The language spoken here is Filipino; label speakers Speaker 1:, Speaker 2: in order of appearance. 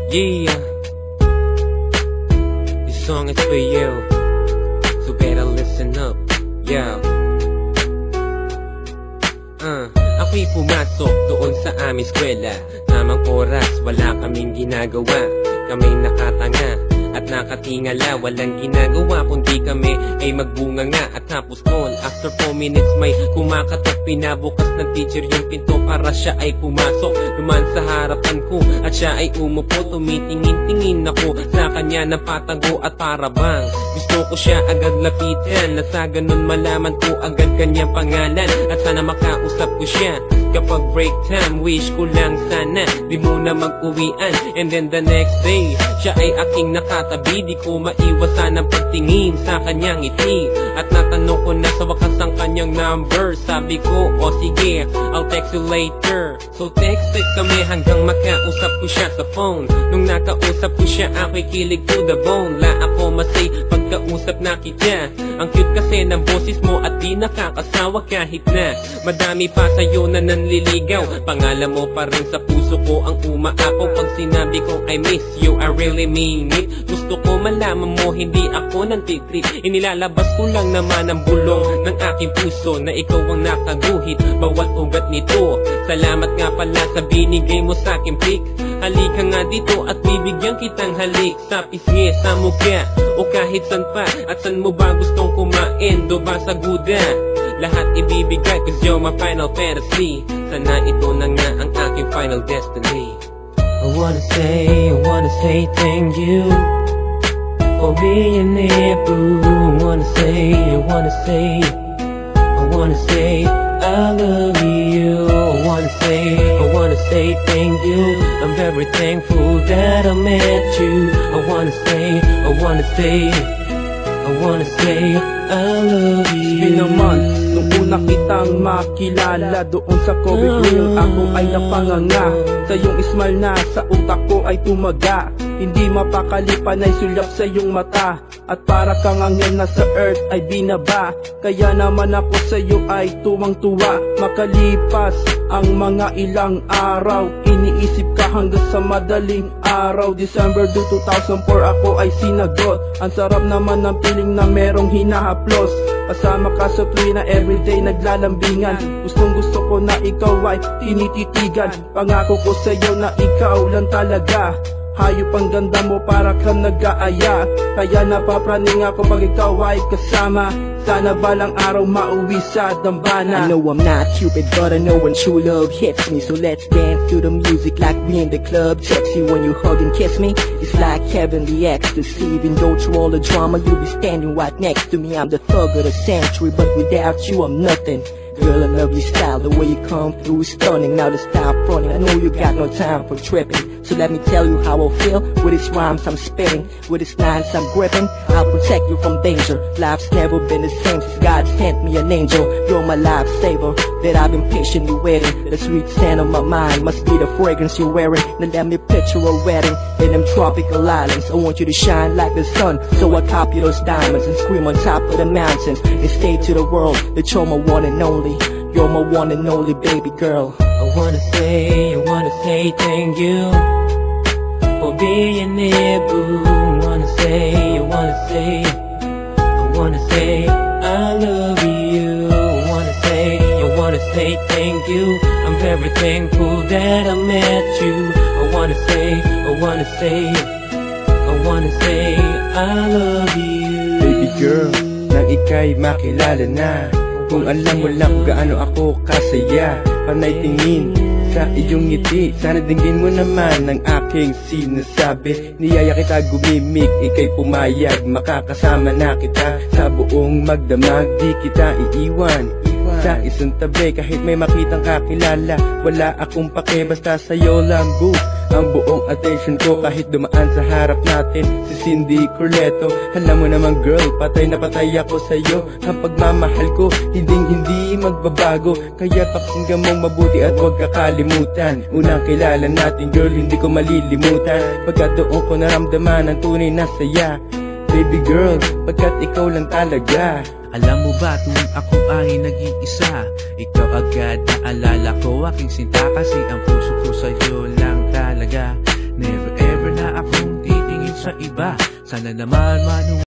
Speaker 1: Yeah, this song is for you, so better listen up. Yeah. Ako'y pumasok doon sa aming eskwela. Tamang oras, wala kaming ginagawa. Kaming nakatanga at nakatingala. Walang ginagawa kundi kami ay magbunga nga. At tapos noon, after 4 minutes may kumakatok. Pinabukas ng teacher yung pinto para siya ay pumasok. Duman sa harapan ko at siya ay umupo. Tumitingin-tingin ako sa kanya na patago at parabang gusto ko siya agad lapitan. Na sa ganun malaman ko agad kanyang pangalan. At sana makausap ko siya kapag break time. Wish ko lang sana di muna mag-uwian. And then the next day, siya ay aking nakatabi. Di ko maiwasan ang pagtingin sa kanyang ngiti. At natanong ko na sa wakas ang kanyang number. Sabi ko, o sige, I'll text you later. So text kami hanggang makausap ko siya sa phone. Nung nakausap ko siya, ako'y kilig to the bone. La ako masay pagkausap na kita. Ang cute kasi ng boses mo at di nakakasawa kahit na madami pa sa'yo na nanliligaw. Pangalan mo pa rin sa puso ko ang umaako. Pag sinabi kong I miss you, I really mean it. Gusto ko malaman mo hindi ako nantitrip. Inilalabas ko lang naman ang bulong ng aking puso na ikaw ang nakaguhit bawat ugat nito. Salamat nga pala sa binigay mo sa aking pick. Halika nga dito at bibigyan kitang halik sa pisngi, sa mukha o kahit san pa. At san mo ba gustong kumain? Do ba sa guda? Lahat ibibigay cause you're my final fantasy. Sana ito na nga ang aking final destiny. I wanna say thank you for being there, boo. I wanna say I love you. I wanna say thank you. I'm very thankful that I met you. I wanna say I love you.
Speaker 2: Sige naman, nung una kitang makilala doon sa Kobe Grill, ako ay napanganga. Sa iyong smile na sa utak ko ay tumaga. Hindi mapakalipan ay sulyap sa iyong mata. At para kang anghel na sa earth ay binaba. Kaya naman ako sa iyo ay tuwang-tuwa. Makalipas ang mga ilang araw, iniisip ka hanggang sa madaling araw. December 2004 ako ay sinagot. Ang sarap naman ng piling na merong hinahaplos. Kasama ka sa tuwi na everyday naglalambingan. Gustong gusto ko na ikaw ay tinititigan. Pangako ko sa iyo na ikaw lang talaga. Hayop ang ganda mo para kang nag-aaya. Kaya napapraning ako pag ikaw ay kasama. Sana balang araw mauwi sa dambana.
Speaker 3: I know I'm not Cupid, but I know when true love hits me. So let's dance to the music like we in the club. Sexy when you hug and kiss me. It's like heavenly ecstasy. Even though through all the drama you'll be standing right next to me. I'm the thug of the century, but without you I'm nothing. Girl, I love your style, the way you come through is stunning. Now to stop running, I know you got no time for tripping. So let me tell you how I feel with these rhymes I'm spitting. With these lines I'm gripping, I'll protect you from danger. Life's never been the same since God sent me an angel. You're my lifesaver that I've been patiently waiting. The sweet scent of my mind must be the fragrance you're wearing. Now let me picture a wedding in them tropical islands. I want you to shine like the sun, so I copy those diamonds and scream on top of the mountains and say to the world that you're my one and only. You're my one and only baby girl.
Speaker 1: I wanna say thank you for being there, boo. I wanna say I love you. I wanna say thank you. I'm very thankful that I met you. I wanna say I love you.
Speaker 2: Baby girl, nang ika'y makilala na. Kung alam mo lang gaano ako kasaya. Panay tingin sa iyong ngiti. Sana dinggin mo naman ang aking sinasabi. Niyaya kita gumimik, ika'y pumayag. Makakasama na kita sa buong magdamag. Di kita iiwan sa isang tabi. Kahit may makitang kakilala, wala akong pake, basta sa'yo lang boo. Ang buong attention ko kahit dumaan sa harap natin si Cindy Corleto. Alam mo naman girl, patay na patay ako sa'yo. Ang pagmamahal ko hindi magbabago. Kaya pakinggan mong mabuti at huwag kakalimutan. Unang kilala natin girl, hindi ko malilimutan. Pagkat doon ko naramdaman ang tunay na saya. Baby girl, pagkat ikaw lang talaga.
Speaker 4: Alam mo ba tuwing ako ay nag-iisa, ikaw agad naalala ko, aking sinta. Kasi ang puso ko sa'yo lang talaga. Never ever na sa iba. Sana naman